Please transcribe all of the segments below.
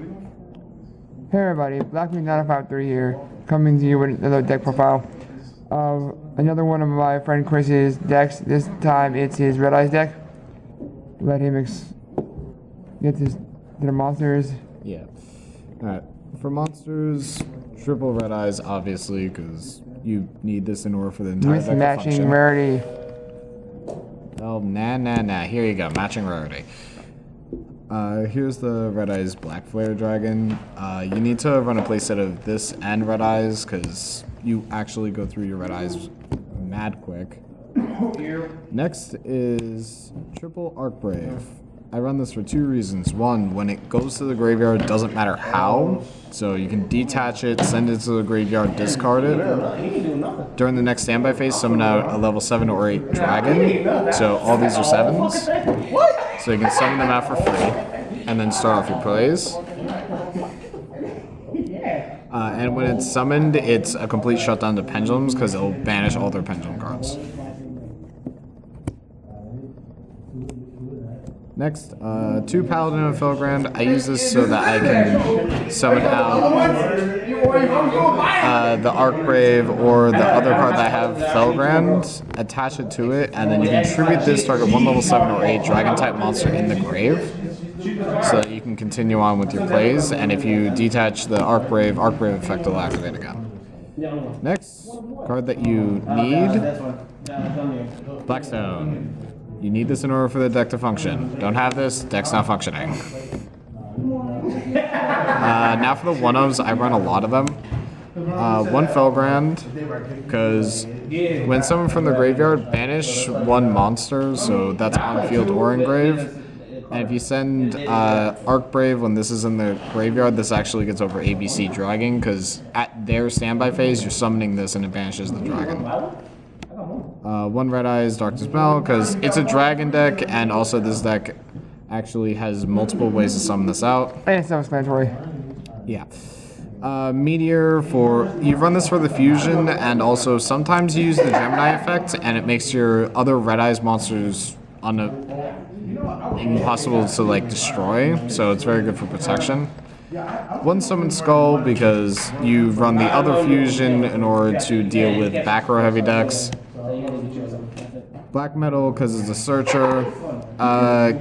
Hey everybody, BlackMeat953 here, coming to you with another deck profile of another one of my friend Chris's decks. This time it's his Red Eyes deck. Let him get his their monsters. Yeah. Alright. For monsters, triple red eyes, obviously, because you need this in order for the entire deck to Mismatching function. rarity. Oh, nah. Here you go. Matching rarity. Here's the Red Eyes Black Flare Dragon. You need to run a playset of this and Red Eyes, because you actually go through your Red Eyes mad quick. Next is Triple Arc Brave. I run this for two reasons. One, when it goes to the graveyard, it doesn't matter how. So you can detach it, send it to the graveyard, discard it. During the next standby phase, summon out a level 7 or 8 dragon. So all these are 7s. So you can summon them out for free, and then start off your plays. And when it's summoned, it's a complete shutdown to pendulums, because it'll banish all their pendulum cards. Next, 2 Paladin of Felgrand. I use this so that I can summon out the Archbrave or the other card that I have, Felgrand, attach it to it, and then you can tribute this target 1 level 7 or 8 Dragon-type monster in the grave, so that you can continue on with your plays, and if you detach the Archbrave effect will activate again. Next, card that you need, Blackstone. You need this in order for the deck to function. Don't have this, deck's not functioning. Now for the one-ofs, I run a lot of them. 1 Felgrand, because when summoned from the graveyard, banish 1 monster, so that's on field or in grave. And if you send Archbrave when this is in the graveyard, this actually gets over ABC Dragon, because at their standby phase, you're summoning this and it banishes the dragon. 1 Red Eyes Dark Dispel, because it's a dragon deck, and also this deck actually has multiple ways to summon this out. And it's self-explanatory. Yeah. Meteor you run this for the fusion, and also sometimes you use the Gemini effect, and it makes your other Red Eyes monsters impossible to destroy, so it's very good for protection. 1 Summon Skull, because you run the other fusion in order to deal with back row heavy decks. Black Metal, because it's a searcher.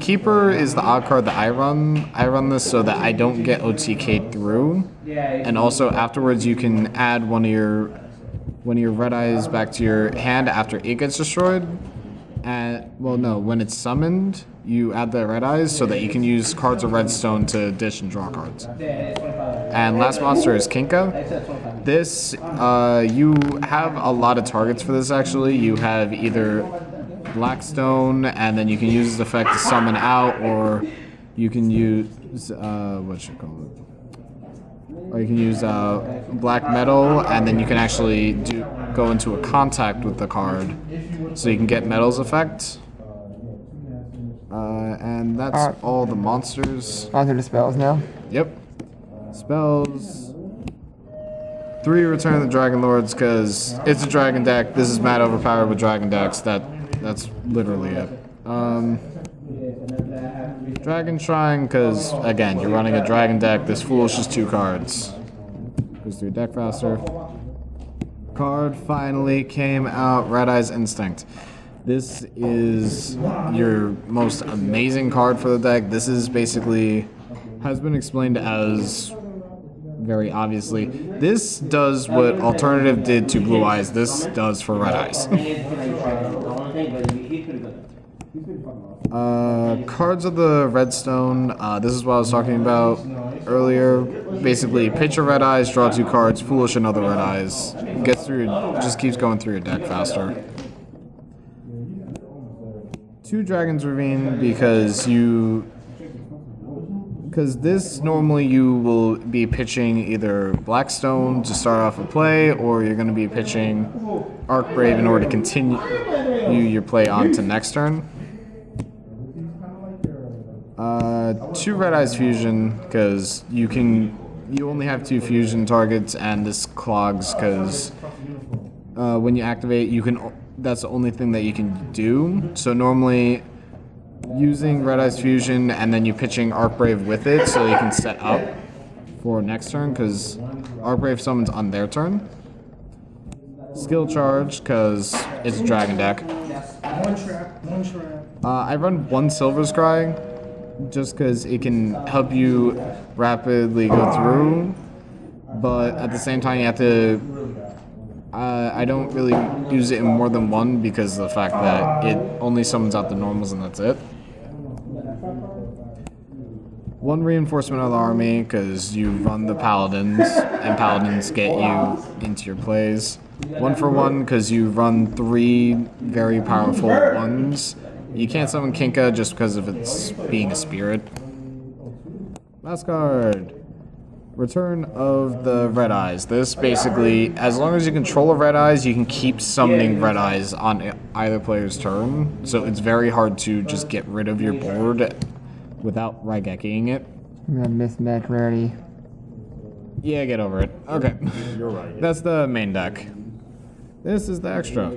Keeper is the odd card that I run. I run this so that I don't get OTK'd through. And also afterwards you can add one of your Red Eyes back to your hand after it gets destroyed. When it's summoned, you add the Red Eyes so that you can use cards of Redstone to ditch and draw cards. And last monster is Kinka. This, you have a lot of targets for this actually. You have either Blackstone, and then you can use this effect to summon out, or you can use, Or you can use Black Metal, and then you can actually go into a contact with the card, so you can get Metal's effect. And that's all the monsters. On to the spells now. Yep. Spells. 3 Return of the Dragon Lords, because it's a dragon deck. This is mad overpowered with dragon decks. That's literally it. Dragon Shrine, because again, you're running a dragon deck. This Foolish is 2 cards. Goes through deck faster. Card finally came out. Red Eyes Instinct. This is your most amazing card for the deck. This is basically, has been explained as, very obviously, this does what Alternative did to Blue Eyes. This does for Red Eyes. Cards of the Redstone. This is what I was talking about earlier. Basically, pitch your Red Eyes, draw 2 cards, Foolish another Red Eyes. Just keeps going through your deck faster. 2 Dragon's Ravine, because this normally you will be pitching either Blackstone to start off a play, or you're going to be pitching Archbrave in order to continue your play on to next turn. 2 Red Eyes Fusion, because you only have 2 fusion targets, and this clogs because when you activate, that's the only thing that you can do. So normally using Red Eyes Fusion and then you pitching Archbrave with it so you can set up for next turn because Arcbrave summons on their turn. Skill charge because it's a dragon deck. One trap, one trap. I run one Silver Scry just because it can help you rapidly go through, but at the same time you have to. I don't really use it in more than one because of the fact that it only summons out the normals and that's it. One reinforcement of the army because you run the paladins and paladins get you into your plays. 1 for 1 because you run 3 very powerful ones. You can't summon Kinka just because of its being a spirit. Last card. Return of the Red Eyes. This basically, as long as you control a Red Eyes, you can keep summoning Red Eyes on either player's turn. So it's very hard to just get rid of your board without Raigekiing it. I'm gonna mismatch rarity. Yeah, get over it. Okay. That's the main deck. This is the extra.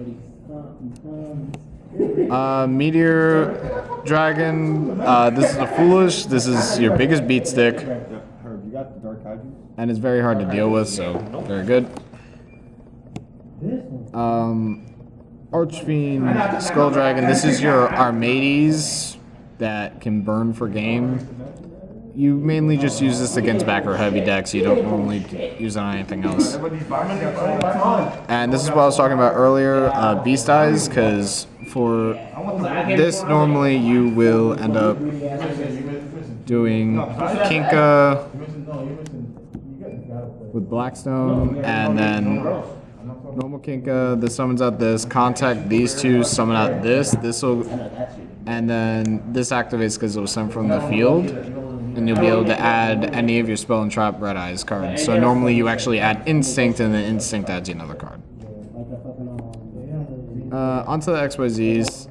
Meteor Dragon. This is a Foolish. This is your biggest beat stick. Herb, you got the Dark Kaiju? And it's very hard to deal with, so very good. Archfiend, Skull Dragon. This is your Armades that can burn for game. You mainly just use this against back row heavy decks. You don't normally use it on anything else. And this is what I was talking about earlier, Beast Eyes, because for this normally you will end up doing Kinka with Blackstone, and then normal Kinka, this summons out this, contact these two, summon out this, and then this activates because it was sent from the field, and you'll be able to add any of your Spell and Trap Red Eyes cards. So normally you actually add Instinct, and then Instinct adds you another card. Onto the XYZs.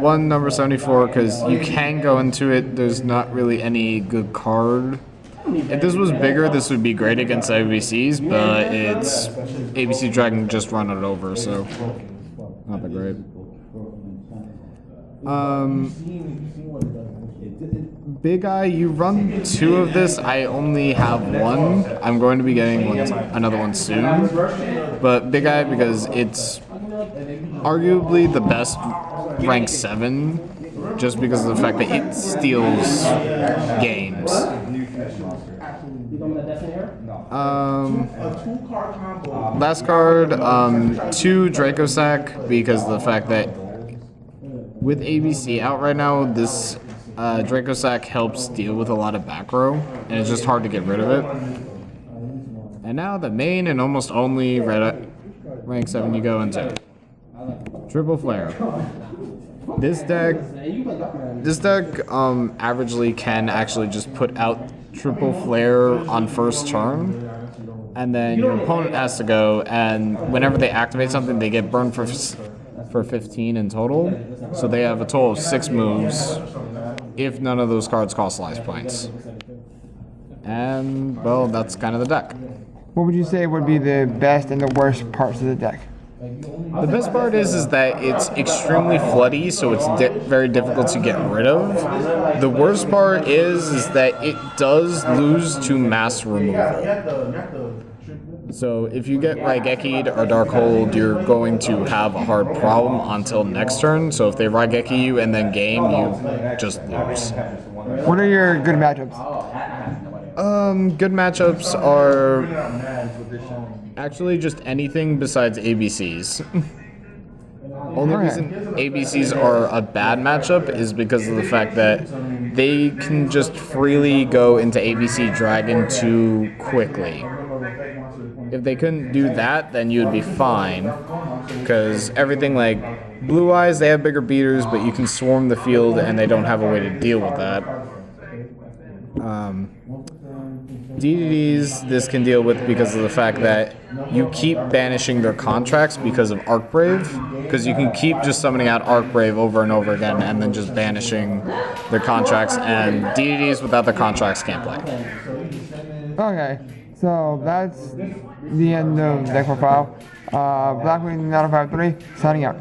One number 74, because you can go into it, there's not really any good card. If this was bigger, this would be great against ABCs, but it's ABC Dragon just run it over, so not that great. Big Eye, you run 2 of this. I only have 1. I'm going to be getting another one soon. But Big Eye, because it's arguably the best rank 7, just because of the fact that it steals games. Last card, 2 Dracosac, because of the fact that with ABC out right now, this Dracosac helps deal with a lot of back row, and it's just hard to get rid of it. And now the main and almost only rank 7 you go into. Triple Flare. This deck averagely can actually just put out Triple Flare on first turn, and then your opponent has to go, and whenever they activate something, they get burned for 15 in total. So they have a total of 6 moves if none of those cards cost life points. And, well, that's kind of the deck. What would you say would be the best and the worst parts of the deck? The best part is that it's extremely floody, so it's very difficult to get rid of. The worst part is that it does lose to mass removal. So if you get Raigeki'd or Darkhold, you're going to have a hard problem until next turn. So if they Raigeki you and then game, you just lose. What are your good matchups? Good matchups are actually just anything besides ABCs. Only reason ABCs are a bad matchup is because of the fact that they can just freely go into ABC Dragon too quickly. If they couldn't do that, then you'd be fine. Because everything like Blue Eyes, they have bigger beaters, but you can swarm the field and they don't have a way to deal with that. DDDs, this can deal with because of the fact that you keep banishing their contracts because of Arcbrave. Because you can keep just summoning out Arcbrave over and over again and then just banishing their contracts, and DDDs without their contracts can't play. Okay, so that's the end of deck profile. Blackwing 953, signing out.